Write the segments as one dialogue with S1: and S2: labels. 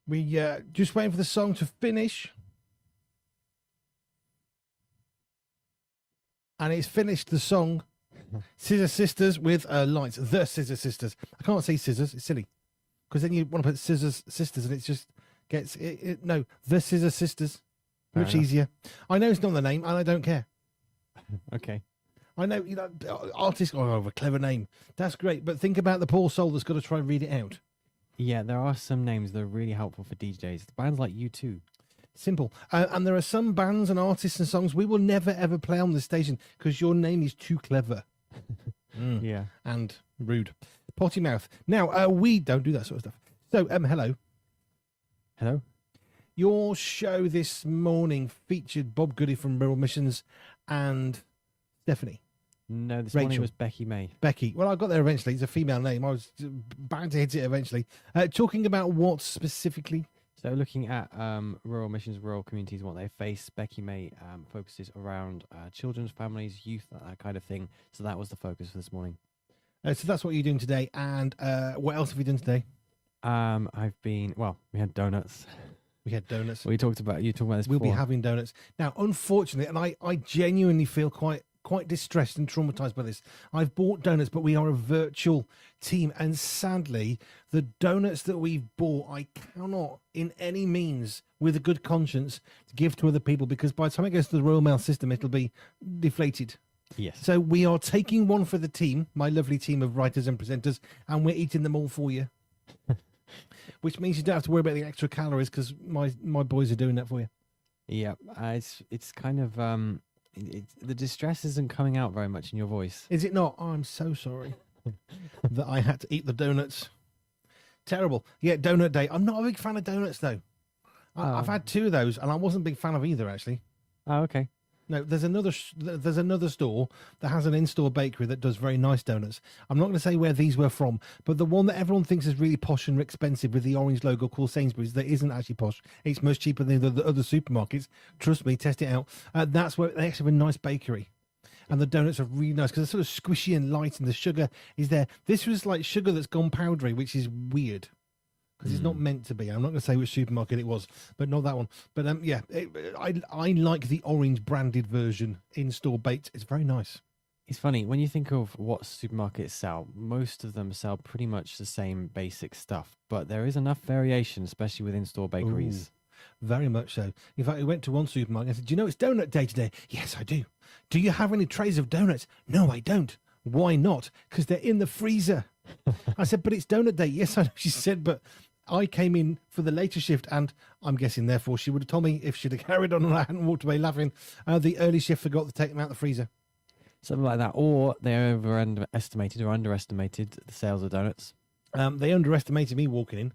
S1: We just waiting for the song to finish. And it's finished the song. Scissor Sisters with Lights. The Scissor Sisters. I can't say scissors. It's silly. Because then you want to put Scissors Sisters and it just gets... No, The Scissor Sisters. Much easier. I know it's not the name and I don't care.
S2: Okay.
S1: I know, artists have a clever name. That's great. But think about the poor soul that's got to try and read it out.
S2: Yeah, there are some names that are really helpful for DJs. Bands like U2.
S1: Simple. And there are some bands and artists and songs we will never, ever play on this station because your name is too clever.
S2: Yeah.
S1: And rude. Potty mouth. Now, we don't do that sort of stuff. So, hello.
S2: Hello?
S1: Your show this morning featured Bob Goody from Rural Missions and Stephanie.
S2: No, this
S1: Rachel.
S2: morning was Becky May.
S1: Becky. Well, I got there eventually. It's a female name. I was bound to hit it eventually. Talking about what specifically?
S2: So looking at rural missions, rural communities, what they face, Becky May focuses around children's families, youth, that kind of thing. So that was the focus for this morning.
S1: So that's what you're doing today. And what else have you done today?
S2: We had donuts.
S1: We had donuts.
S2: You talked about this
S1: We'll
S2: before.
S1: be having donuts. Now, unfortunately, and I genuinely feel quite distressed and traumatized by this. I've bought donuts, but we are a virtual team. And sadly, the donuts that we've bought, I cannot in any means, with a good conscience, give to other people because by the time it goes to the Royal Mail system, it'll be deflated.
S2: Yes.
S1: So we are taking one for the team, my lovely team of writers and presenters, and we're eating them all for you. Which means you don't have to worry about the extra calories because my boys are doing that for you.
S2: Yeah, it's kind of the distress isn't coming out very much in your voice.
S1: Is it not? Oh, I'm so sorry that I had to eat the donuts. Terrible. Yeah, donut day. I'm not a big fan of donuts though. I've had two of those, and I wasn't a big fan of either actually.
S2: Oh, okay.
S1: No, there's another store that has an in-store bakery that does very nice donuts. I'm not going to say where these were from, but the one that everyone thinks is really posh and expensive with the orange logo called Sainsbury's, that isn't actually posh. It's much cheaper than the other supermarkets. Trust me, test it out. That's where they actually have a nice bakery. And the donuts are really nice because they're sort of squishy and light and the sugar is there. This was like sugar that's gone powdery, which is weird. Because it's not meant to be. I'm not going to say which supermarket it was, but not that one. But I like the orange branded version in-store baked. It's very nice.
S2: It's funny, when you think of what supermarkets sell, most of them sell pretty much the same basic stuff, but there is enough variation, especially with in-store bakeries.
S1: Ooh, very much so. In fact, we went to one supermarket and I said, do you know it's donut day today? Yes, I do. Do you have any trays of donuts? No, I don't. Why not? Because they're in the freezer. I said, but it's donut day. Yes, I know. She said, but I came in for the later shift, and I'm guessing, therefore, she would have told me if she'd have carried on and I hadn't walked away laughing. The early shift forgot to take them out of the freezer.
S2: Something like that. Or they overestimated or underestimated the sales of donuts.
S1: They underestimated me walking in,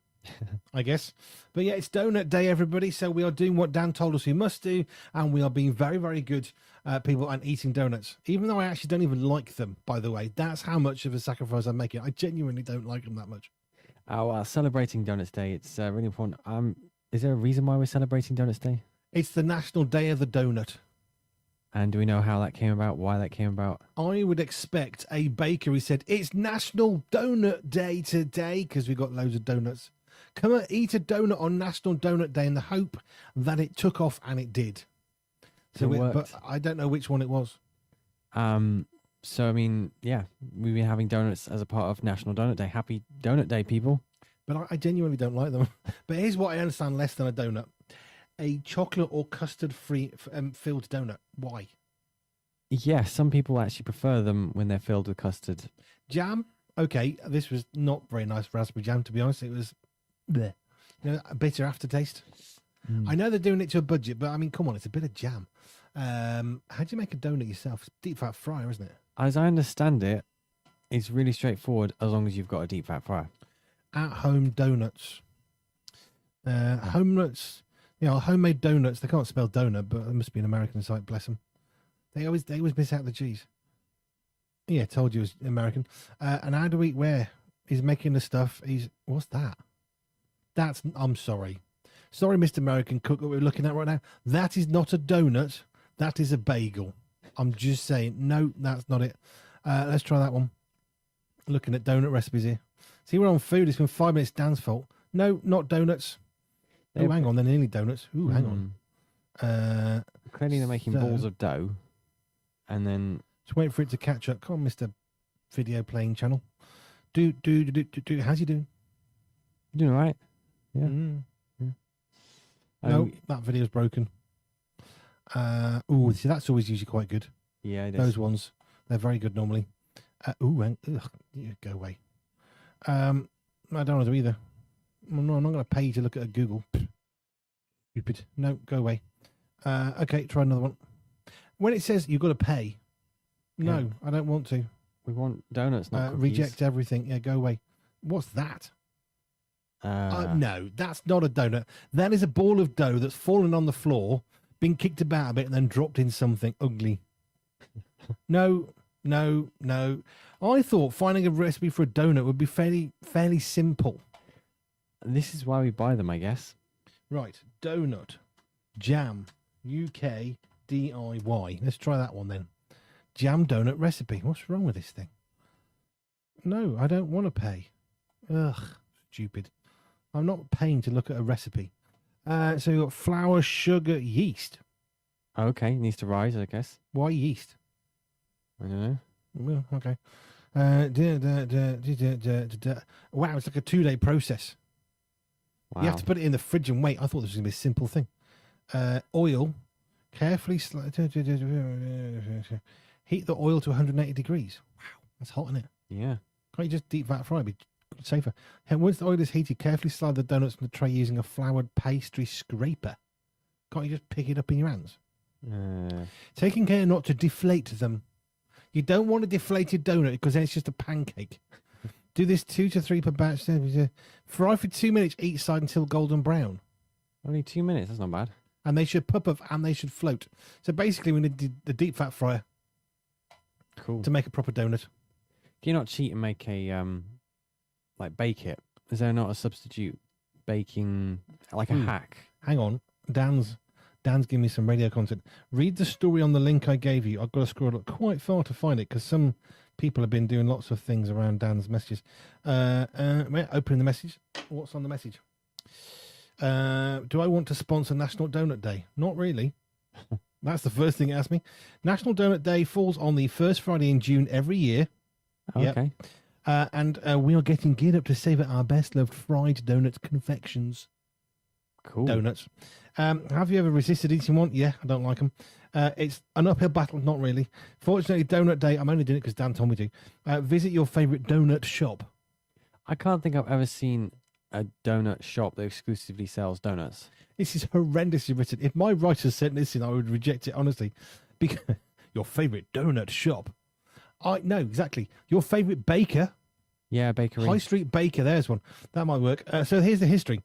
S1: I guess. But yeah, it's donut day, everybody. So we are doing what Dan told us we must do, and we are being very, very good people and eating donuts. Even though I actually don't even like them, by the way. That's how much of a sacrifice I'm making. I genuinely don't like them that much.
S2: Celebrating Donuts Day, it's really important. Is there a reason why we're celebrating Donuts Day?
S1: It's the National Day of the Donut.
S2: And do we know how that came about, why that came about?
S1: I would expect a bakery said, it's National Donut Day today, because we got loads of donuts. Come and eat a donut on National Donut Day in the hope that it took off, and it did. So but I don't know which one it was.
S2: So, I mean, yeah, we've been having donuts as a part of National Donut Day. Happy Donut Day, people.
S1: But I genuinely don't like them. But here's what I understand less than a donut. A chocolate or custard-free filled donut. Why?
S2: Yeah, some people actually prefer them when they're filled with custard.
S1: Jam? Okay, this was not very nice raspberry jam, to be honest. It was bleh. You know, a bitter aftertaste. I know they're doing it to a budget, but I mean, come on, it's a bit of jam. How do you make a donut yourself? It's deep fat fryer, isn't it?
S2: As I understand it, it's really straightforward as long as you've got a deep fat fryer.
S1: At-home donuts. Homemade donuts. They can't spell donut, but it must be an American site, bless them. They always miss out the G's. Yeah, told you it was American. And how do we, where? He's making the stuff. What's that? I'm sorry. Sorry, Mr. American Cook that we're looking at right now. That is not a donut. That is a bagel. I'm just saying, no, that's not it. Let's try that one. Looking at donut recipes here. See, we're on food. It's been 5 minutes. Dan's fault. No, not donuts. Oh, hang on, they're nearly donuts. Ooh, hang on.
S2: Clearly, they're making
S1: so-
S2: balls of dough, and then
S1: Just wait for it to catch up. Come on, Mr. Video Playing Channel. Do. How's you doing?
S2: you doing all right? Yeah.
S1: Mm.
S2: Yeah.
S1: No, that video's broken. See, that's always usually quite good.
S2: Yeah, it is.
S1: Those ones, they're very good normally. Yeah, go away. I don't want to either. I'm not going to pay you to look at a Google. Stupid. No, go away. Okay, try another one. When it says you've got to pay, no,
S2: Yeah.
S1: I don't want to.
S2: We want donuts, not cookies.
S1: Reject everything. Yeah, go away. What's that? No, that's not a donut. That is a ball of dough that's fallen on the floor, been kicked about a bit, and then dropped in something ugly. No. I thought finding a recipe for a donut would be fairly simple.
S2: This is why we buy them, I guess.
S1: Right, donut, jam, UK, DIY. Let's try that one then. Jam donut recipe. What's wrong with this thing? No, I don't want to pay. Ugh, stupid. I'm not paying to look at a recipe. So you've got flour, sugar, yeast.
S2: Okay, needs to rise, I guess.
S1: Why yeast?
S2: I don't know.
S1: Well, okay. Wow, it's like a 2-day process.
S2: Wow.
S1: You have to put it in the fridge and wait. I thought this was going to be a simple thing. Oil, carefully heat the oil to 180 degrees. Wow, that's hot, isn't it?
S2: Yeah.
S1: Can't you just deep fat fry? It'd be safer. And once the oil is heated, carefully slide the donuts in the tray using a floured pastry scraper. Can't you just pick it up in your hands? Taking care not to deflate them. You don't want a deflated donut because then it's just a pancake. Do this 2 to 3 per batch. Fry for 2 minutes each side until golden brown.
S2: Only 2 minutes. That's not bad.
S1: And they should puff up and they should float. So basically, we need the deep fat fryer
S2: Cool.
S1: to make a proper donut.
S2: Can you not cheat and make a like bake it? Is there not a substitute baking, like a hack?
S1: Hang on, Dan's giving me some radio content. Read the story on the link I gave you. I've got to scroll up quite far to find it because some people have been doing lots of things around Dan's messages. Opening the message. What's on the message? Do I want to sponsor National Donut Day? Not really. That's the first thing it asked me. National Donut Day falls on the first Friday in June every year.
S2: Okay.
S1: And we are getting geared up to savour our best loved fried donut confections.
S2: Cool.
S1: Donuts. Have you ever resisted eating one? Yeah, I don't like them. It's an uphill battle, not really. Fortunately, Donut Day, I'm only doing it because Dan told me to. Visit your favourite donut shop.
S2: I can't think I've ever seen a donut shop that exclusively sells donuts.
S1: This is horrendously written. If my writer sent this in, I would reject it, honestly. Because your favourite donut shop. No, exactly. Your favourite baker.
S2: Yeah, bakery.
S1: High Street Baker, there's one. That might work. So here's the history.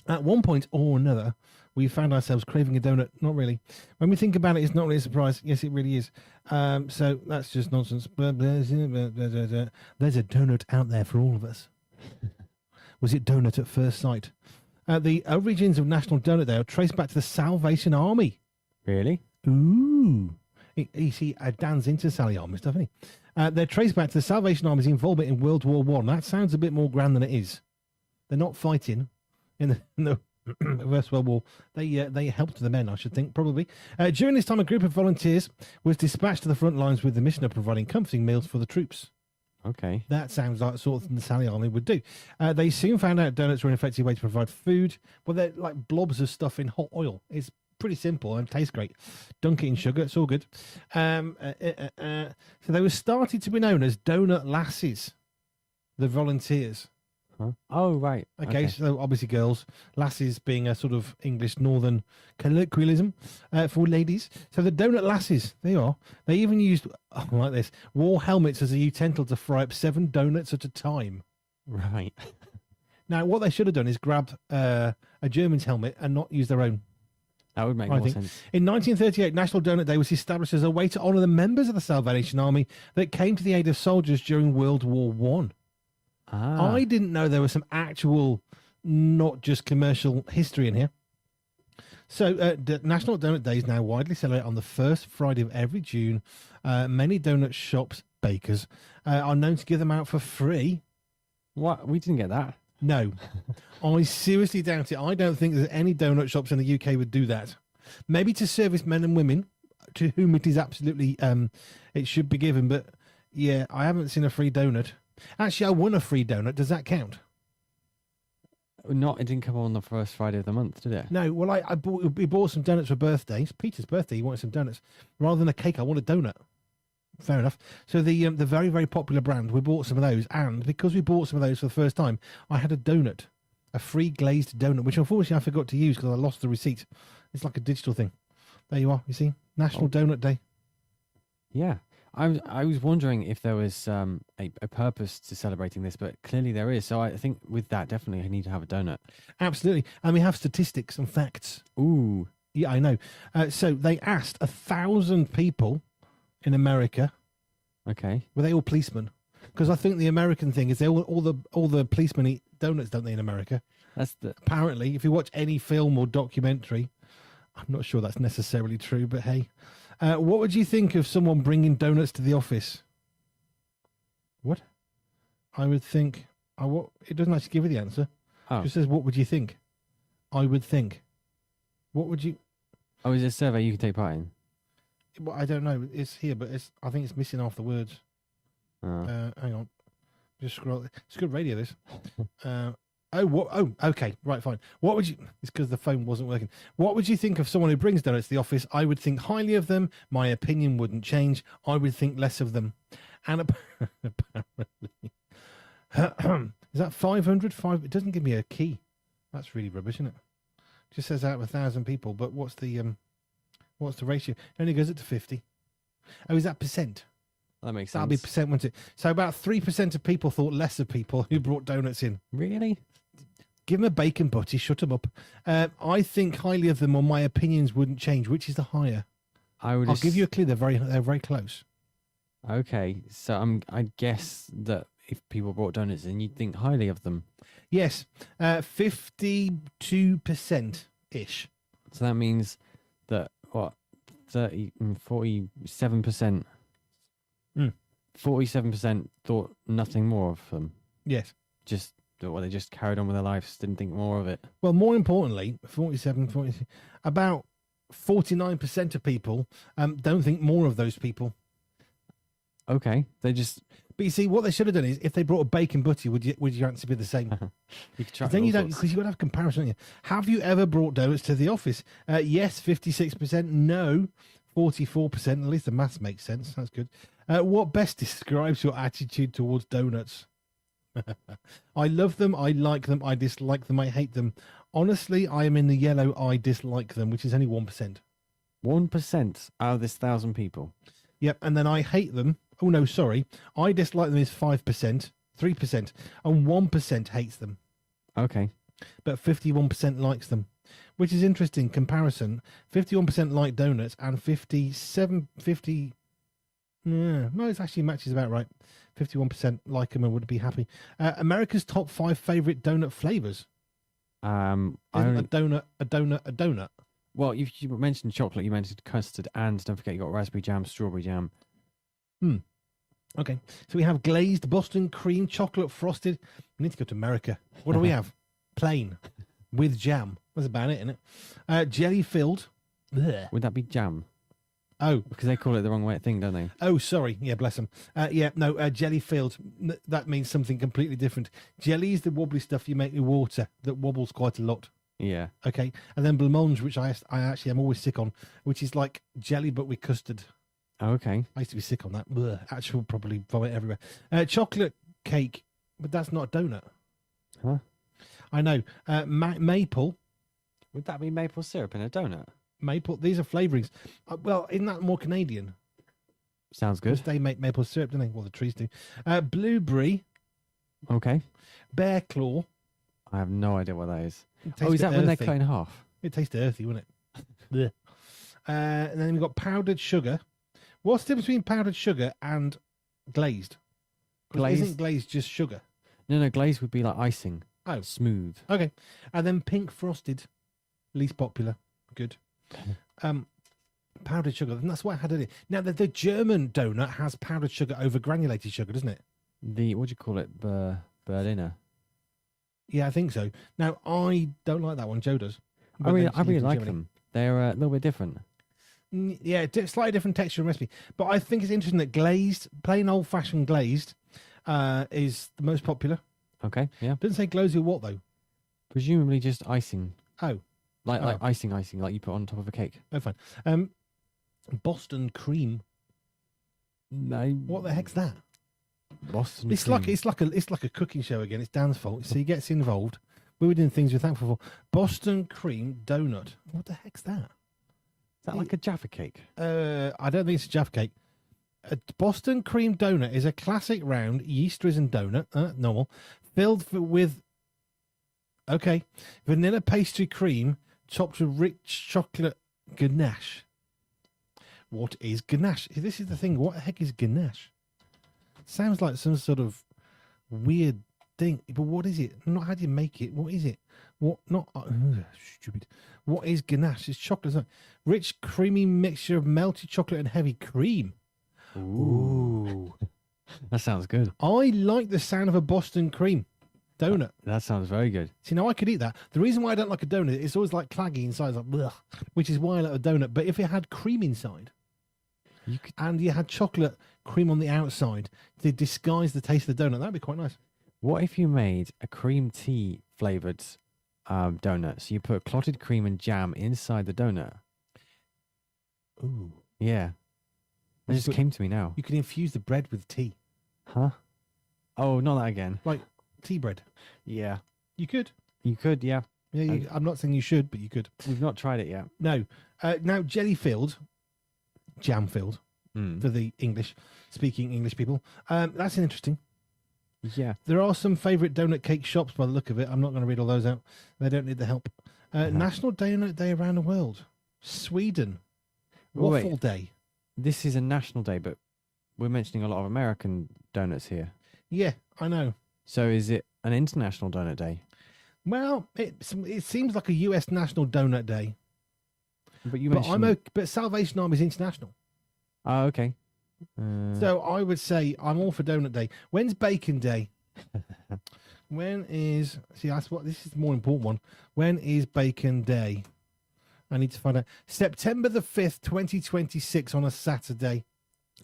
S1: At one point or another, we found ourselves craving a donut. Not really. When we think about it, it's not really a surprise. Yes, it really is. So that's just nonsense. There's a donut out there for all of us. Was it donut at first sight? The origins of National Donut Day are traced back to the Salvation Army.
S2: Really?
S1: Ooh. You see, Dan's into Sally Army stuff, isn't he? They're traced back to the Salvation Army's involvement in World War One. That sounds a bit more grand than it is. They're not fighting in the First World War. They helped the men, I should think, probably. During this time, a group of volunteers was dispatched to the front lines with the mission of providing comforting meals for the troops.
S2: Okay.
S1: That sounds like sort of the Sally Army would do. They soon found out donuts were an effective way to provide food. Well, they're like blobs of stuff in hot oil. It's pretty simple and tastes great. Dunk it in sugar, it's all good. So they were started to be known as Donut Lasses, the volunteers.
S2: Huh? Oh, right.
S1: Okay, so obviously girls, lasses being a sort of English northern colloquialism for ladies. So the Donut Lasses, they are. They even used, like this, war helmets as a utensil to fry up 7 donuts at a time.
S2: Right.
S1: Now, what they should have done is grabbed a German's helmet and not use their own.
S2: That would make more sense.
S1: In 1938, National Donut Day was established as a way to honour the members of the Salvation Army that came to the aid of soldiers during World War One. I didn't know there was some actual, not just commercial history in here. So, the National Donut Day is now widely celebrated on the first Friday of every June. Many donut shops, bakers, are known to give them out for free.
S2: What? We didn't get that.
S1: No, I seriously doubt it. I don't think there's any donut shops in the UK would do that. Maybe to service men and women, to whom it is absolutely it should be given. But yeah, I haven't seen a free donut. Actually, I won a free donut. Does that count?
S2: Not, it didn't come on the first Friday of the month, did it?
S1: No. Well, we bought some donuts for birthday. It's Peter's birthday. He wanted some donuts rather than a cake. I want a donut. Fair enough. So the very, very popular brand, we bought some of those, and because we bought some of those for the first time, I had a donut, a free glazed donut, which unfortunately I forgot to use because I lost the receipt. It's like a digital thing. There you are. You see, National Donut Day.
S2: Yeah. I was wondering if there was a purpose to celebrating this, but clearly there is. So I think with that, definitely I need to have a donut.
S1: Absolutely, and we have statistics and facts.
S2: Ooh.
S1: Yeah, I know. So they asked 1,000 people in America.
S2: Okay.
S1: Were they all policemen? Because I think the American thing is all the policemen eat donuts, don't they, in America? Apparently, if you watch any film or documentary, I'm not sure that's necessarily true, but hey. What would you think of someone bringing donuts to the office? What? I would think... it doesn't actually give you the answer.
S2: Oh.
S1: It just says, what would you think? I would think. What would you...
S2: Oh, is it a survey you can take part in?
S1: Well, I don't know. It's here, but I think it's missing half the words.
S2: Oh.
S1: Hang on. Just scroll. It's good radio, this. Okay. Right, fine. What would you... It's because the phone wasn't working. What would you think of someone who brings donuts to the office? I would think highly of them. My opinion wouldn't change. I would think less of them. And apparently... is that 500? It doesn't give me a key. That's really rubbish, isn't it? It just says out of 1,000 people, but what's the ratio? It only goes up to 50. Oh, is that percent?
S2: That makes sense.
S1: That'll be percent, won't it? So about 3% of people thought less of people who brought donuts in.
S2: Really?
S1: Give them a bacon butty, shut them up. I think highly of them, or my opinions wouldn't change. Which is the higher? I'll give you a clue. They're very close.
S2: Okay, so I guess that if people brought donuts in, you'd think highly of them.
S1: Yes, 52% ish.
S2: So that means that 47%. 47% thought nothing more of them.
S1: Yes.
S2: They just carried on with their lives, didn't think more of it.
S1: Well, more importantly, 40, about 49% of people don't think more of those people.
S2: Okay, they just...
S1: But you see, what they should have done is, if they brought a bacon butty, would your answer be the same?
S2: You could try.
S1: Then you don't, because you've got to have comparison, don't you? Have you ever brought donuts to the office? Yes, 56%. No, 44%. At least the maths makes sense. That's good. What best describes your attitude towards donuts? I love them. I like them. I dislike them. I hate them. Honestly, I am in the yellow. I dislike them, which is only 1%.
S2: 1% out of this 1,000 people.
S1: Yep, and then I hate them. Oh, no, sorry. I dislike them is 5%, 3%, and 1% hates them.
S2: Okay.
S1: But 51% likes them, which is interesting comparison. 51% like donuts and 50... Yeah, no, it actually matches about right. 51% like them and would be happy. America's top 5 favorite donut flavors. A donut.
S2: Well, you mentioned chocolate, you mentioned custard, and don't forget you got raspberry jam, strawberry jam.
S1: Okay, so we have glazed, Boston cream, chocolate frosted. We need to go to America. What do we have? Plain with jam. That's about it, isn't it? Jelly filled. Blech.
S2: Would that be jam?
S1: Oh,
S2: because they call it the wrong way thing, don't they?
S1: Oh, sorry. Yeah, bless them. Jelly filled. That means something completely different. Jelly is the wobbly stuff you make with water that wobbles quite a lot.
S2: Yeah.
S1: Okay, and then blancmange, which I actually am always sick on, which is like jelly but with custard.
S2: Oh, okay.
S1: I used to be sick on that. Blech, actually, probably vomit everywhere. Chocolate cake, but that's not a donut.
S2: Huh?
S1: I know. Maple.
S2: Would that be maple syrup in a donut?
S1: Maple. These are flavorings. Well, isn't that more Canadian?
S2: Sounds good.
S1: They make maple syrup, don't they? Well, the trees do. Blueberry.
S2: Okay.
S1: Bear claw.
S2: I have no idea what that is. Oh, is that when they're cut in half?
S1: It tastes earthy, wouldn't it? And then we've got powdered sugar. What's the difference between powdered sugar and glazed? Isn't glazed just sugar?
S2: No, glazed would be like icing.
S1: Oh.
S2: Smooth.
S1: Okay. And then pink frosted. Least popular. Good. Powdered sugar. And that's what I had in it. Now, the German donut has powdered sugar over granulated sugar, doesn't it?
S2: What do you call it? Berliner.
S1: Yeah, I think so. Now, I don't like that one. Joe does.
S2: I
S1: But
S2: really,
S1: then she
S2: I really
S1: lives in
S2: like
S1: Germany.
S2: them. They're a little bit different.
S1: Yeah, slightly different texture and recipe. But I think it's interesting that glazed, plain old-fashioned glazed, is the most popular.
S2: Okay, yeah.
S1: Doesn't say glazed with what, though.
S2: Presumably just icing,
S1: Oh,
S2: like icing, like you put on top of a cake.
S1: oh, fine. Boston cream.
S2: No,
S1: What the heck's that?
S2: Boston.
S1: It's
S2: cream.
S1: like a cooking show again. It's Dan's fault, so he gets involved. We were doing things we're thankful for. Boston cream donut. What the heck's that?
S2: Is that like a Jaffa cake?
S1: I don't think it's a Jaffa cake. A Boston cream donut is a classic round yeast-risen donut, normal, with vanilla pastry cream topped with rich chocolate ganache. What is ganache? This is the thing. What the heck is ganache? Sounds like some sort of weird thing, but what is it? Not how do you make it? What is it? What not? Stupid. What is ganache? It's chocolate. Isn't it? Rich, creamy mixture of melted chocolate and heavy cream. Ooh.
S2: That sounds good.
S1: I like the sound of a Boston cream donut.
S2: That sounds very good.
S1: See, now I could eat that. The reason why I don't like a donut, it's always like claggy inside, it's like blech, which is why I like a donut. But if it had cream inside, and you had chocolate cream on the outside to disguise the taste of the donut, that'd be quite nice.
S2: What if you made a cream tea flavored donut? So you put clotted cream and jam inside the donut.
S1: Ooh.
S2: Yeah. It just came to me now.
S1: You can infuse the bread with tea.
S2: Huh? Oh, not that again.
S1: Like tea bread.
S2: Yeah.
S1: You could.
S2: You could, yeah.
S1: Yeah, I'm not saying you should, but you could.
S2: We've not tried it yet.
S1: No. Now, jelly filled, jam filled, for the speaking English people. That's interesting.
S2: Yeah.
S1: There are some favourite donut cake shops by the look of it. I'm not going to read all those out. They don't need the help. National Donut Day around the world. Sweden. Waffle Day.
S2: This is a national day, but we're mentioning a lot of American donuts here.
S1: Yeah, I know.
S2: So is it an international donut day?
S1: Well, it seems like a US National Donut Day.
S2: But you mentioned...
S1: But Salvation Army is international.
S2: Oh, okay.
S1: So I would say I'm all for Donut Day. When's Bacon Day? This is the more important one. When is Bacon Day? I need to find out. September the 5th, 2026 on a Saturday.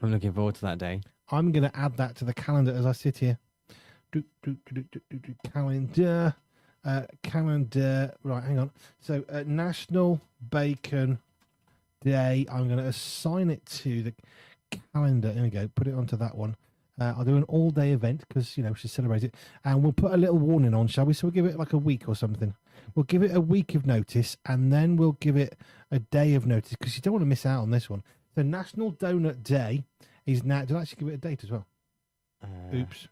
S2: I'm looking forward to that day.
S1: I'm going to add that to the calendar as I sit here. Calendar. Calendar. Right, hang on. So, National Bacon Day. I'm going to assign it to the calendar. There we go. Put it onto that one. I'll do an all-day event because, we should celebrate it. And we'll put a little warning on, shall we? So we'll give it like a week or something. We'll give it a week of notice, and then we'll give it a day of notice because you don't want to miss out on this one. So National Donut Day is now. Did I actually give it a date as well? Oops.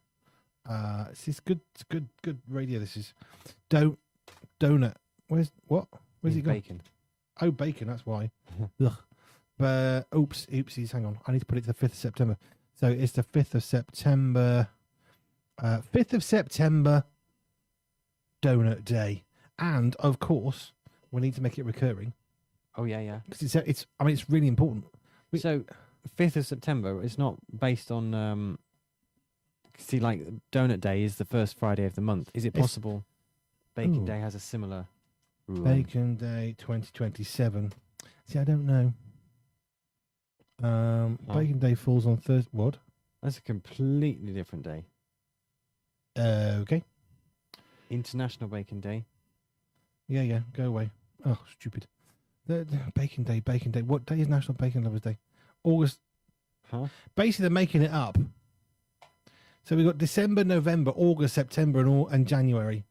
S1: This is good. It's good radio. This is donut. Where's it gone?
S2: Bacon.
S1: Oh, bacon. That's why. Ugh. But oopsies. Hang on. I need to put it to the 5th of September. So it's the 5th of September. 5th of September. Donut Day. And of course, we need to make it recurring.
S2: Oh yeah.
S1: Because it's really important.
S2: So 5th of September, it's not based on see, like Donut Day is the first Friday of the month. Is it possible Bacon Day has a similar rule?
S1: Bacon Day 2027. See, I don't know. Bacon Day falls on Thursday. What?
S2: That's a completely different day.
S1: Okay.
S2: International Bacon Day.
S1: Yeah. Go away. Oh, stupid. The Bacon Day. What day is National Bacon Lovers Day? August.
S2: Huh?
S1: Basically, they're making it up. So we've got December, November, August, September, and January.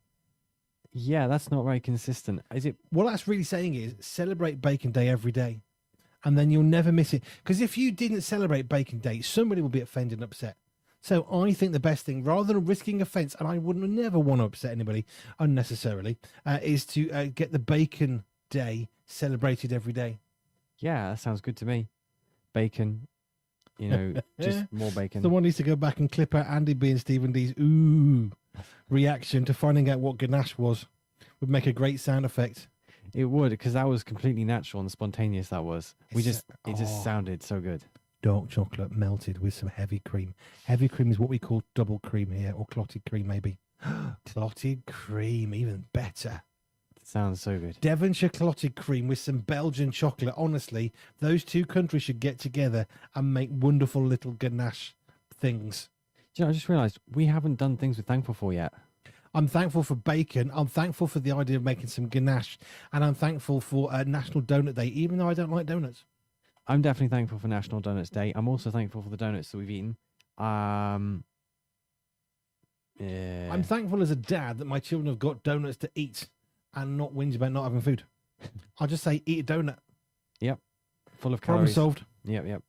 S2: Yeah, that's not very consistent. Is it?
S1: What that's really saying is celebrate Bacon Day every day, and then you'll never miss it. Because if you didn't celebrate Bacon Day, somebody will be offended and upset. So I think the best thing, rather than risking offence, and I would never want to upset anybody unnecessarily, is to get the Bacon Day celebrated every day.
S2: Yeah, that sounds good to me. Bacon, just more bacon.
S1: Someone needs to go back and clip out Andy B and Stephen D's ooh reaction to finding out what ganache was. Would make a great sound effect.
S2: It would, because that was completely natural and spontaneous. That was. It just sounded so good.
S1: Dark chocolate melted with some heavy cream. Heavy cream is what we call double cream here, or clotted cream maybe. Clotted cream, even better.
S2: Sounds so good.
S1: Devonshire clotted cream with some Belgian chocolate. Honestly, those two countries should get together and make wonderful little ganache things.
S2: Do you know, I just realised we haven't done things we're thankful for yet.
S1: I'm thankful for bacon. I'm thankful for the idea of making some ganache. And I'm thankful for National Donut Day, even though I don't like donuts.
S2: I'm definitely thankful for National Donuts Day. I'm also thankful for the donuts that we've eaten. Yeah.
S1: I'm thankful as a dad that my children have got donuts to eat and not whinge about not having food. I'll just say, eat a donut.
S2: Yep. Full of
S1: Problem
S2: calories.
S1: solved.
S2: Yep.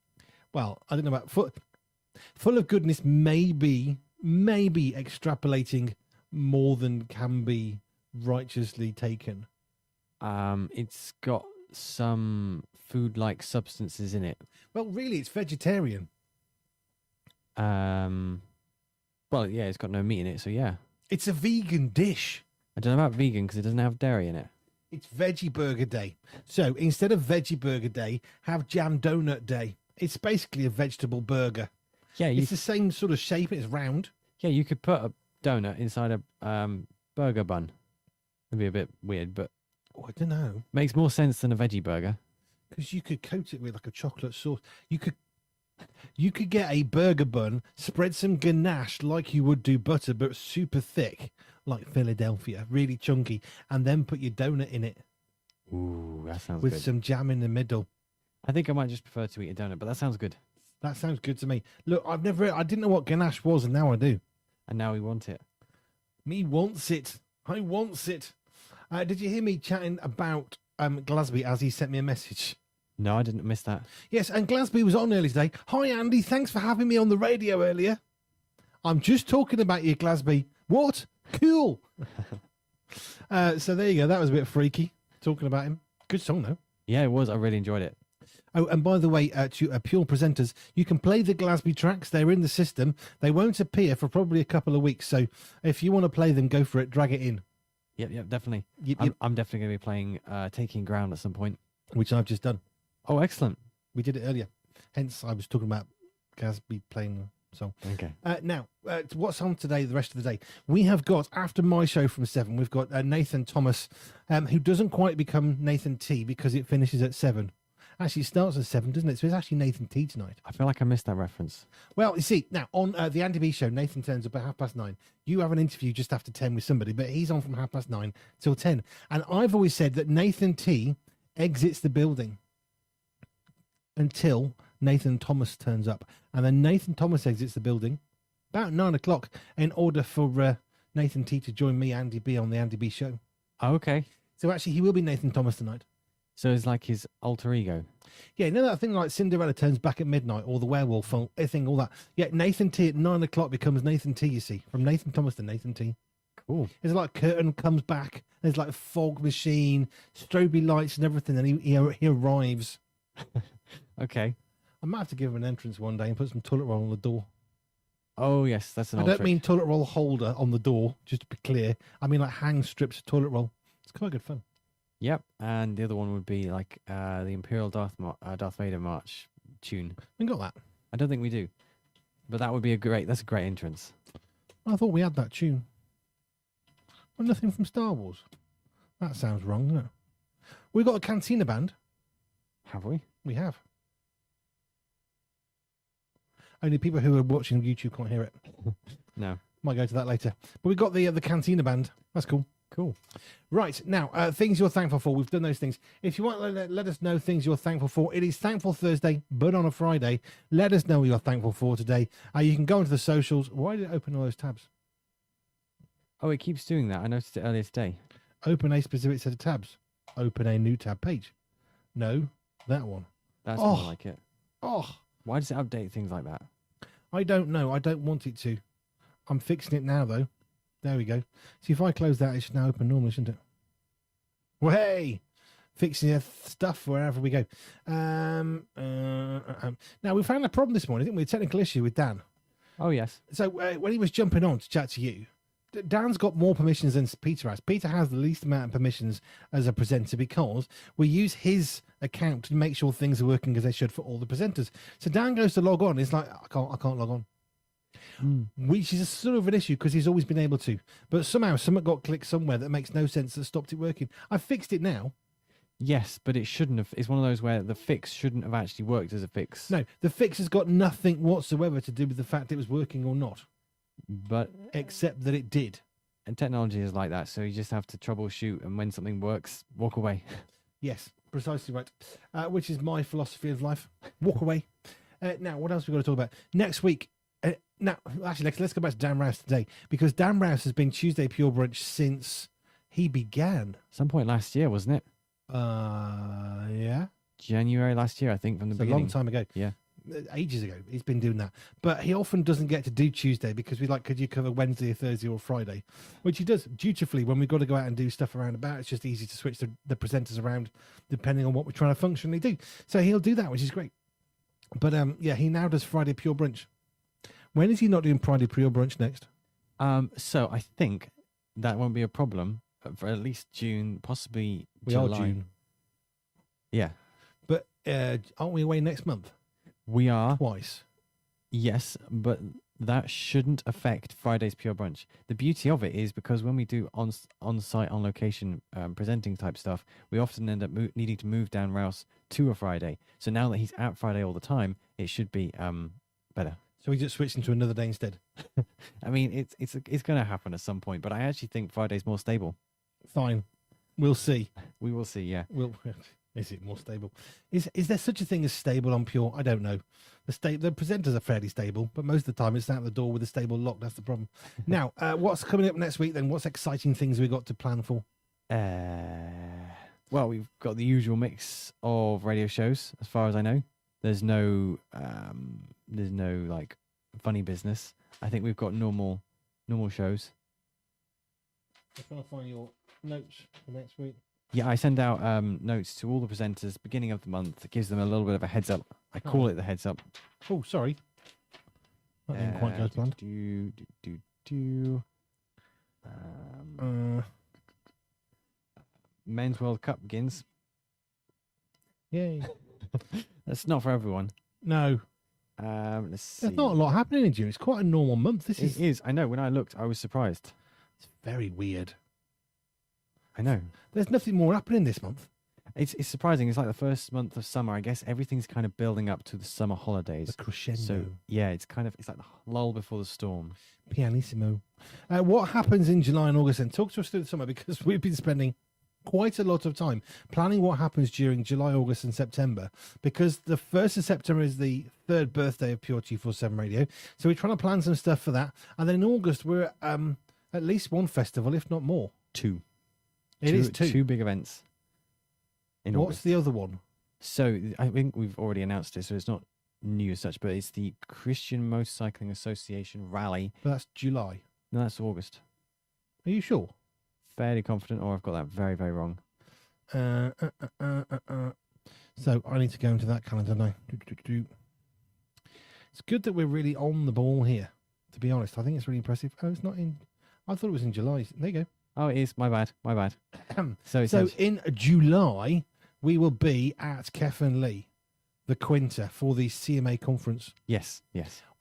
S1: Well, I don't know about full of goodness, maybe extrapolating more than can be righteously taken.
S2: It's got some food-like substances in it.
S1: Well, really, it's vegetarian.
S2: Well, yeah, it's got no meat in it, so yeah.
S1: It's a vegan dish.
S2: I don't know about vegan because it doesn't have dairy in it.
S1: It's Veggie Burger Day. So instead of Veggie Burger Day, have Jam Donut Day. It's basically a vegetable burger.
S2: Yeah,
S1: It's the same sort of shape. It's round.
S2: Yeah, you could put a donut inside a burger bun. It'd be a bit weird, but
S1: Oh, I don't know.
S2: makes more sense than a veggie burger.
S1: Because you could coat it with like a chocolate sauce. You could get a burger bun, spread some ganache like you would do butter, but super thick, like Philadelphia, really chunky, and then put your donut in it
S2: Ooh, that sounds
S1: with
S2: good.
S1: some jam in the middle.
S2: I think I might just prefer to eat a donut, but that sounds good.
S1: That sounds good to me. Look, I didn't know what ganache was, and now I do.
S2: And now we want it.
S1: Me wants it. I wants it. Did you hear me chatting about Glasby as he sent me a message?
S2: No, I didn't miss that.
S1: Yes, and Glasby was on earlier today. Hi, Andy. Thanks for having me on the radio earlier. I'm just talking about you, Glasby. What? Cool. So there you go. That was a bit freaky, talking about him. Good song, though.
S2: Yeah, it was. I really enjoyed it.
S1: Oh, and by the way, to Pure presenters, you can play the Glasby tracks. They're in the system. They won't appear for probably a couple of weeks. So if you want to play them, go for it. Drag it in.
S2: Yep, definitely.
S1: Yep.
S2: I'm definitely going to be playing Taking Ground at some point.
S1: Which I've just done.
S2: Oh, excellent.
S1: We did it earlier. Hence, I was talking about Glasby playing the song.
S2: Okay.
S1: Now, what's on today, the rest of the day? We have got, after my show from 7, we've got Nathan Thomas, who doesn't quite become Nathan T because it finishes at 7. Actually, it starts at 7, doesn't it? So it's actually Nathan T tonight.
S2: I feel like I missed that reference.
S1: Well, you see, now, on the Andy B show, Nathan turns up at 9:30. You have an interview just after 10 with somebody, but he's on from 9:30 till 10. And I've always said that Nathan T exits the building until Nathan Thomas turns up. And then Nathan Thomas exits the building about 9 o'clock in order for Nathan T to join me, Andy B, on the Andy B show.
S2: Oh, okay.
S1: So actually, he will be Nathan Thomas tonight.
S2: So it's like his alter ego.
S1: Yeah, you know that thing like Cinderella turns back at midnight, or the werewolf thing, all that. Yeah, Nathan T at 9 o'clock becomes Nathan T, you see, from Nathan Thomas to Nathan T.
S2: Cool.
S1: It's like curtain comes back, there's like fog machine, strobe lights and everything, and he arrives.
S2: Okay.
S1: I might have to give him an entrance one day and put some toilet roll on the door.
S2: Oh, yes, that's an
S1: I
S2: old
S1: don't
S2: trick.
S1: mean toilet roll holder on the door, just to be clear. I mean like hang strips of toilet roll. It's quite good fun.
S2: Yep, and the other one would be like the Imperial Darth Vader March tune.
S1: We got that.
S2: I don't think we do, but that would be that's a great entrance.
S1: I thought we had that tune. Well, nothing from Star Wars. That sounds wrong, doesn't it? We got a Cantina band.
S2: Have we?
S1: We have. Only people who are watching YouTube can't hear it.
S2: No.
S1: Might go to that later. But we got the Cantina band. That's cool.
S2: Cool.
S1: Right, now, things you're thankful for. We've done those things. If you want to let us know things you're thankful for, it is Thankful Thursday, but on a Friday. Let us know what you're thankful for today. You can go into the socials. Why did it open all those tabs?
S2: Oh, it keeps doing that. I noticed it earlier today.
S1: Open a specific set of tabs. Open a new tab page. No, that one.
S2: That's
S1: Oh.
S2: more like it.
S1: Oh,
S2: Why does it update things like that?
S1: I don't know. I don't want it to. I'm fixing it now, though. There we go. See, if I close that, it should now open normally, shouldn't it? Well, hey! Fixing your stuff wherever we go. Now, we found a problem this morning, didn't we? A technical issue with Dan.
S2: Oh, yes.
S1: So, when he was jumping on to chat to you, Dan's got more permissions than Peter has. Peter has the least amount of permissions as a presenter because we use his account to make sure things are working as they should for all the presenters. So Dan goes to log on. He's like, I can't log on. which is a sort of an issue because he's always been able to. But somehow something got clicked somewhere that makes no sense that stopped it working. I fixed it now.
S2: Yes, but it shouldn't have. It's one of those where the fix shouldn't have actually worked as a fix.
S1: No, the fix has got nothing whatsoever to do with the fact it was working or not,
S2: But
S1: except that it did.
S2: and technology is like that, so you just have to troubleshoot, and when something works, walk away.
S1: Yes, precisely right. Which is my philosophy of life. Walk away. Now, what else we got to talk about next week? Now, actually, let's go back to Dan Rouse today because Dan Rouse has been Tuesday Pure Brunch since he began.
S2: Some point last year, wasn't it?
S1: Yeah,
S2: January last year, I think, from the
S1: it's a
S2: beginning.
S1: long time ago.
S2: Yeah.
S1: Ages ago, he's been doing that, but he often doesn't get to do Tuesday because we like, could you cover Wednesday or Thursday or Friday, which he does dutifully when we've got to go out and do stuff around about. It's just easy to switch the presenters around depending on what we're trying to functionally do. So he'll do that, which is great. But yeah, he now does Friday Pure Brunch. When is he not doing Friday Pure Brunch next?
S2: So I think that won't be a problem for at least June, possibly July.
S1: We are June,
S2: Yeah,
S1: but aren't we away next month?
S2: we are.
S1: Twice.
S2: Yes, but that shouldn't affect Friday's Pure Brunch. The beauty of it is because when we do on-site, on-location presenting type stuff, we often end up needing to move Dan Rouse to a Friday. So now that he's at Friday all the time, it should be better.
S1: So we just switched into another day instead.
S2: I mean, it's going to happen at some point, but I actually think Friday's more stable.
S1: Fine, we'll see.
S2: We will see. Yeah.
S1: Is it more stable? Is there such a thing as stable on Pure? I don't know. The presenters are fairly stable, but most of the time it's out the door with a stable lock. That's the problem. Now, what's coming up next week then? What's exciting things we got to plan for?
S2: Well, we've got the usual mix of radio shows, as far as I know. There's no like funny business. I think we've got normal shows.
S1: I'm trying to find your notes for next week.
S2: Yeah, I send out notes to all the presenters beginning of the month. It gives them a little bit of a heads up. I call it the heads up.
S1: Oh, sorry. That didn't quite go as planned.
S2: Men's World Cup begins.
S1: Yay.
S2: That's not for everyone.
S1: No.
S2: Let's see.
S1: There's not a lot happening in June. It's quite a normal month.
S2: It is. I know. When I looked, I was surprised.
S1: It's very weird.
S2: I know.
S1: There's nothing more happening this month.
S2: It's surprising. It's like the first month of summer. I guess everything's kind of building up to the summer holidays.
S1: The crescendo.
S2: So yeah, it's like the lull before the storm.
S1: Pianissimo. What happens in July and August then? Talk to us through the summer because we've been spending quite a lot of time planning what happens during July, August and September because the 1st of September is the 3rd birthday of Pure247 Radio. So we're trying to plan some stuff for that. And then in August, we're at least one festival, if not more.
S2: Two.
S1: It is two.
S2: Two big events. In
S1: What's
S2: August.
S1: the other one?
S2: So I think we've already announced it, so it's not new as such, but it's the Christian Motorcycling Association Rally.
S1: But that's July.
S2: No, that's August.
S1: Are you sure?
S2: Fairly confident, or I've got that very, very wrong.
S1: So I need to go into that calendar now. It's good that we're really on the ball here, to be honest. I think it's really impressive. Oh, it's not in... I thought it was in July. There you go.
S2: Oh, it is. My bad. So
S1: in July, we will be at Kefan Lee, the Quinta, for the CMA conference.
S2: Yes.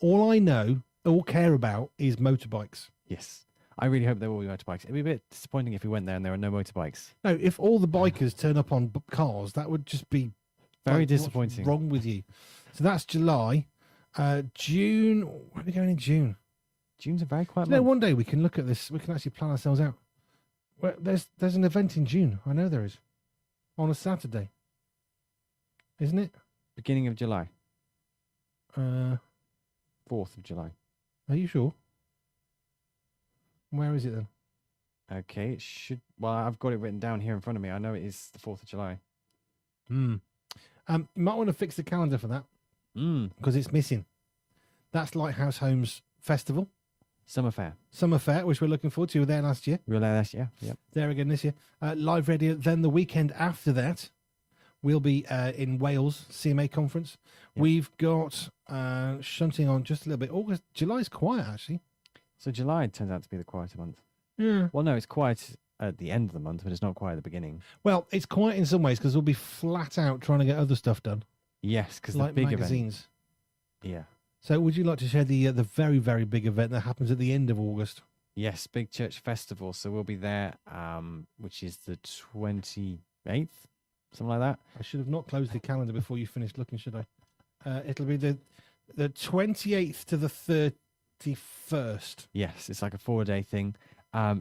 S1: All I know, all care about is motorbikes.
S2: Yes. I really hope there will be motorbikes. It'd be a bit disappointing if we went there and there are no motorbikes.
S1: No, if all the bikers turn up on cars, that would just be
S2: very disappointing.
S1: What's wrong with you? So that's July. June, where are we going in June?
S2: June's a very quiet month.
S1: One day we can look at this. We can actually plan ourselves out. Well, there's an event in June. I know there is. On a Saturday. Isn't it?
S2: Beginning of July.
S1: 4th
S2: 4th of July.
S1: Are you sure? Where is it then?
S2: Okay, it should... Well, I've got it written down here in front of me. I know it is the 4th of July.
S1: You might want to fix the calendar for that. Because it's missing. That's Lighthouse Homes Festival. Summer Fair, which we're looking forward to. We were there last year.
S2: We were there last year, yep.
S1: There again this year. Live radio. Then the weekend after that, we'll be in Wales, CMA conference. Yep. We've got shunting on just a little bit. July's quiet, actually.
S2: So July turns out to be the quieter month.
S1: Yeah.
S2: Well, no, it's quiet at the end of the month, but it's not quiet at the beginning.
S1: Well, it's quiet in some ways because we'll be flat out trying to get other stuff done.
S2: Yes, because
S1: like
S2: the big
S1: magazines.
S2: Event, yeah.
S1: So, would you like to share the very, very big event that happens at the end of August?
S2: Yes, Big Church Festival. So we'll be there, which is the 28th, something like that.
S1: I should have not closed the calendar before you finished looking, should I? It'll be the 28th to the 31st.
S2: Yes, it's like a 4-day thing.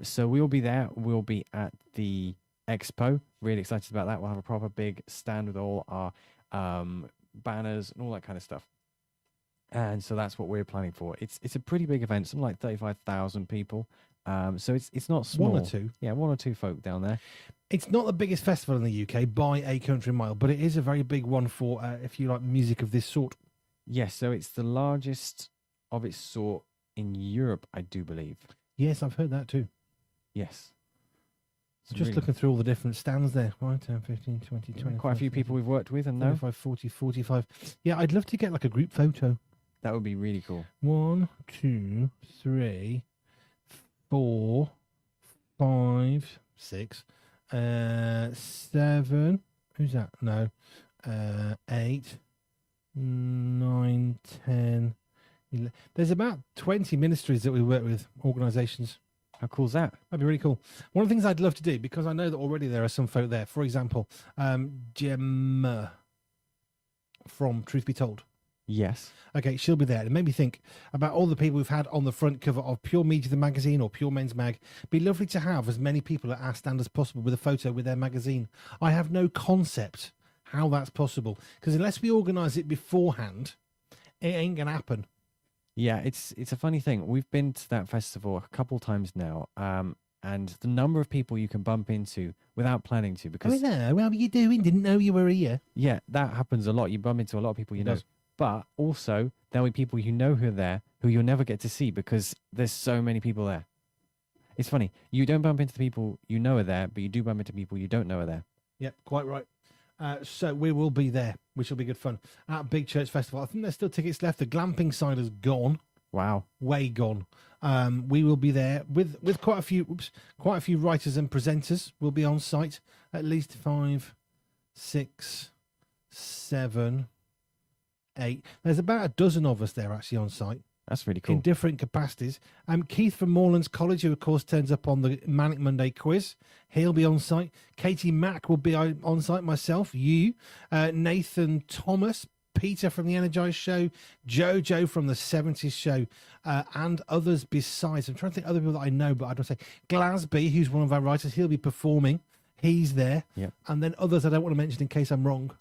S2: So we'll be there. We'll be at the expo. Really excited about that. We'll have a proper big stand with all our banners and all that kind of stuff. And so that's what we're planning for. It's a pretty big event, something like 35,000 people. So it's not small.
S1: 1 or 2.
S2: Yeah, 1 or 2 folk down there.
S1: It's not the biggest festival in the UK by a country mile, but it is a very big one for if you like music of this sort.
S2: Yes, so it's the largest of its sort in Europe, I do believe.
S1: Yes, I've heard that too.
S2: Yes. It's
S1: Just
S2: really-
S1: looking through all the different stands there. 5, 10, 15, 20, 25.
S2: quite a few people we've worked with and know.
S1: 35, 40, 45. Yeah, I'd love to get like a group photo.
S2: That would be really cool.
S1: 1, 2, 3, 4, 5, 6, 7. Who's that? No. 8, 9, 10. 11. There's about 20 ministries that we work with, organisations.
S2: How cool is that?
S1: That'd be really cool. One of the things I'd love to do, because I know that already there are some folk there. For example, Gemma from Truth Be Told.
S2: Yes.
S1: Okay, she'll be there. It made me think about all the people we've had on the front cover of Pure Media, the magazine, or Pure Men's Mag. Be lovely to have as many people at our stand as possible with a photo with their magazine. I have no concept how that's possible, because unless we organise it beforehand, it ain't going to happen.
S2: Yeah, it's a funny thing. We've been to that festival a couple times now, and the number of people you can bump into without planning to, because
S1: Hello, how are you doing? Didn't know you were here.
S2: yeah, that happens a lot. You bump into a lot of people you
S1: It
S2: know.
S1: does.
S2: But also, there'll be people you know who are there who you'll never get to see because there's so many people there. It's funny. You don't bump into the people you know are there, but you do bump into people you don't know are there.
S1: Yep, quite right. So we will be there, which will be good fun. At Big Church Festival, I think there's still tickets left. The glamping side is gone,
S2: Wow.
S1: way gone. We will be there with quite a few writers and presenters will be on site. At least 5, 6, 7, 8. There's about a dozen of us there actually on site.
S2: That's really cool.
S1: In different capacities. Keith from Morelands College, who of course turns up on the Manic Monday quiz, he'll be on site. Katie Mack will be on site. Myself, you, Nathan Thomas, Peter from the Energized Show, Jojo from the 70s Show, and others besides. I'm trying to think other people that I know, but I don't say. Glasby, who's one of our writers, he'll be performing. He's there.
S2: Yep.
S1: And then others I don't want to mention in case I'm wrong.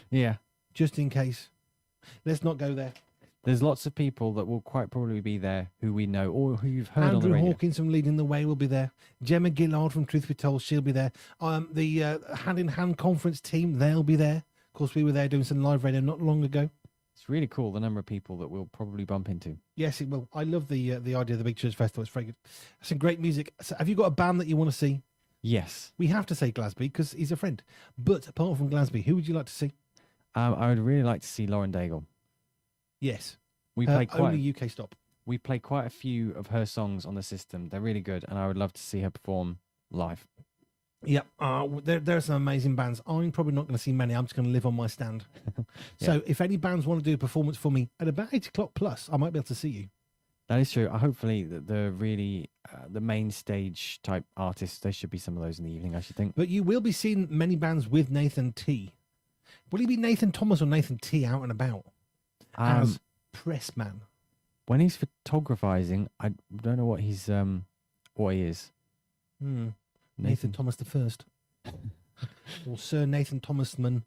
S2: Yeah.
S1: Just in case. Let's not go there.
S2: There's lots of people that will quite probably be there who we know or who you've heard on the
S1: Andrew
S2: radio.
S1: Hawkins from Leading the Way will be there. Gemma Gillard from Truth Be Told, she'll be there. The Hand in Hand conference team, they'll be there. Of course, we were there doing some live radio not long ago.
S2: It's really cool, the number of people that we'll probably bump into.
S1: Yes, it will. I love the idea of the Big Church Festival. It's very good. Some great music. So have you got a band that you want to see?
S2: Yes.
S1: We have to say Glasby because he's a friend. But apart from Glasby, who would you like to see?
S2: I would really like to see Lauren Daigle.
S1: Yes.
S2: We play
S1: only UK stop.
S2: We play quite a few of her songs on the system. They're really good, and I would love to see her perform live.
S1: Yep. There are some amazing bands. I'm probably not going to see many. I'm just going to live on my stand. So if any bands want to do a performance for me at about 8 o'clock plus, I might be able to see you.
S2: That is true. Hopefully, the really the main stage type artists, there should be some of those in the evening, I should think.
S1: But you will be seeing many bands with Nathan T. Will he be Nathan Thomas or Nathan T out and about as press man?
S2: When he's photographizing, I don't know what he's what he is.
S1: Nathan Thomas the First, or Sir Nathan Thomasman.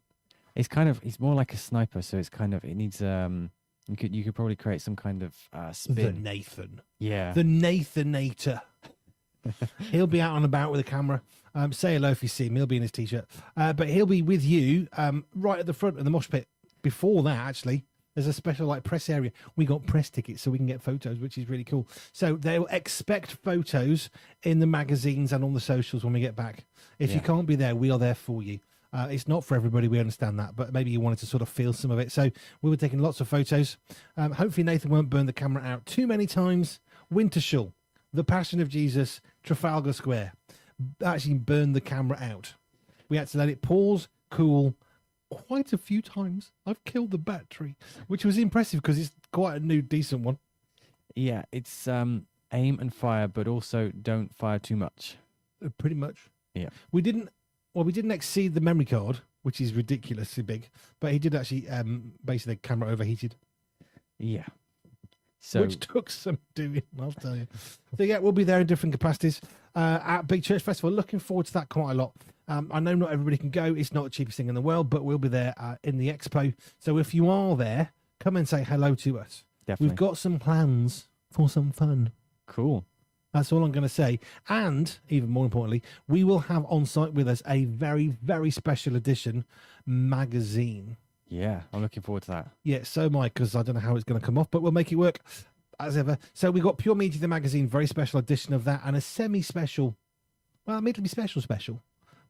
S2: It's kind of, he's more like a sniper, so it's kind of, it needs you could probably create some kind of spin.
S1: The Nathan,
S2: Yeah.
S1: the Nathanator. He'll be out and about with a camera. Say hello if you see him. He'll be in his t-shirt, but he'll be with you right at the front of the mosh pit. Before that, actually, there's a special like press area. We got press tickets so we can get photos, which is really cool. So they'll expect photos in the magazines and on the socials when we get back. If you can't be there, we are there for you. It's not for everybody, we understand that, but maybe you wanted to sort of feel some of it. So we were taking lots of photos. Hopefully Nathan won't burn the camera out too many times. Wintershall, The Passion of Jesus, Trafalgar Square. Actually burn the camera out. We had to let it pause, cool, quite a few times. I've killed the battery, which was impressive because it's quite a new, decent one.
S2: Yeah, it's aim and fire, but also don't fire too much.
S1: Pretty much.
S2: Yeah.
S1: We didn't exceed the memory card, which is ridiculously big, but he did actually basically the camera overheated.
S2: Yeah. So,
S1: which took some doing, I'll tell you. So yeah, we'll be there in different capacities at Big Church Festival. Looking forward to that quite a lot. I know not everybody can go. It's not the cheapest thing in the world, but we'll be there in the expo. So if you are there, come and say hello to us.
S2: definitely.
S1: We've got some plans for some fun.
S2: Cool.
S1: That's all I'm going to say. And even more importantly, we will have on site with us a very, very special edition magazine.
S2: Yeah, I'm looking forward to that.
S1: Yeah, so am I, because I don't know how it's going to come off, but we'll make it work as ever. So we've got Pure Media, the magazine, very special edition of that, and a semi-special, well, it'll be special.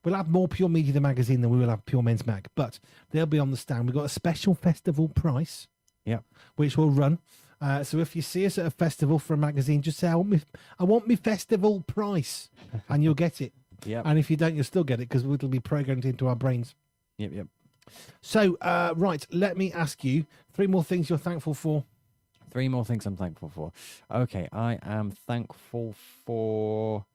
S1: We'll have more Pure Media, the magazine, than we will have Pure Men's Mag, but they'll be on the stand. We've got a special festival price, which will run. So if you see us at a festival for a magazine, just say, I want me festival price, and you'll get it.
S2: Yeah.
S1: And if you don't, you'll still get it, because it'll be programmed into our brains.
S2: Yep.
S1: So, right, let me ask you 3 more things you're thankful for.
S2: 3 more things I'm thankful for. Okay, I am thankful for...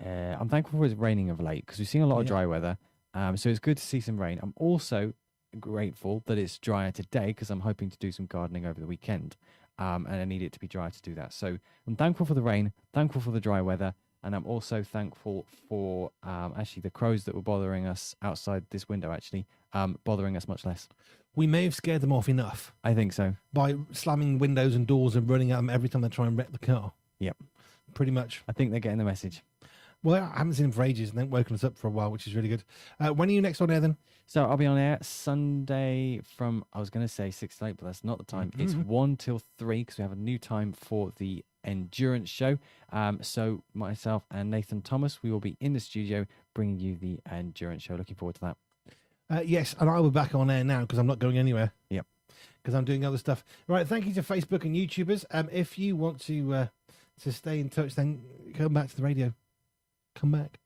S2: I'm thankful for it's raining of late, because we've seen a lot of dry weather. So it's good to see some rain. I'm also grateful that it's drier today, because I'm hoping to do some gardening over the weekend. And I need it to be dry to do that. So I'm thankful for the rain, thankful for the dry weather, and I'm also thankful for actually the crows that were bothering us outside this window, actually, bothering us much less.
S1: We may have scared them off enough
S2: I think so.
S1: by slamming windows and doors and running at them every time they try and wreck the car.
S2: Yep.
S1: Pretty much.
S2: I think they're getting the message.
S1: Well, I haven't seen them for ages, and they've woken us up for a while, which is really good. When are you next on air, then?
S2: So I'll be on air Sunday from, I was going to say 6 to 8, but that's not the time. It's 1 till 3, because we have a new time for the endurance show. So myself and Nathan Thomas, we will be in the studio bringing you the endurance show. Looking forward to that.
S1: Yes, and I'll be back on air now, because I'm not going anywhere.
S2: Yep.
S1: Because I'm doing other stuff. Right, thank you to Facebook and YouTubers. If you want to stay in touch, then come back to the radio. Come back.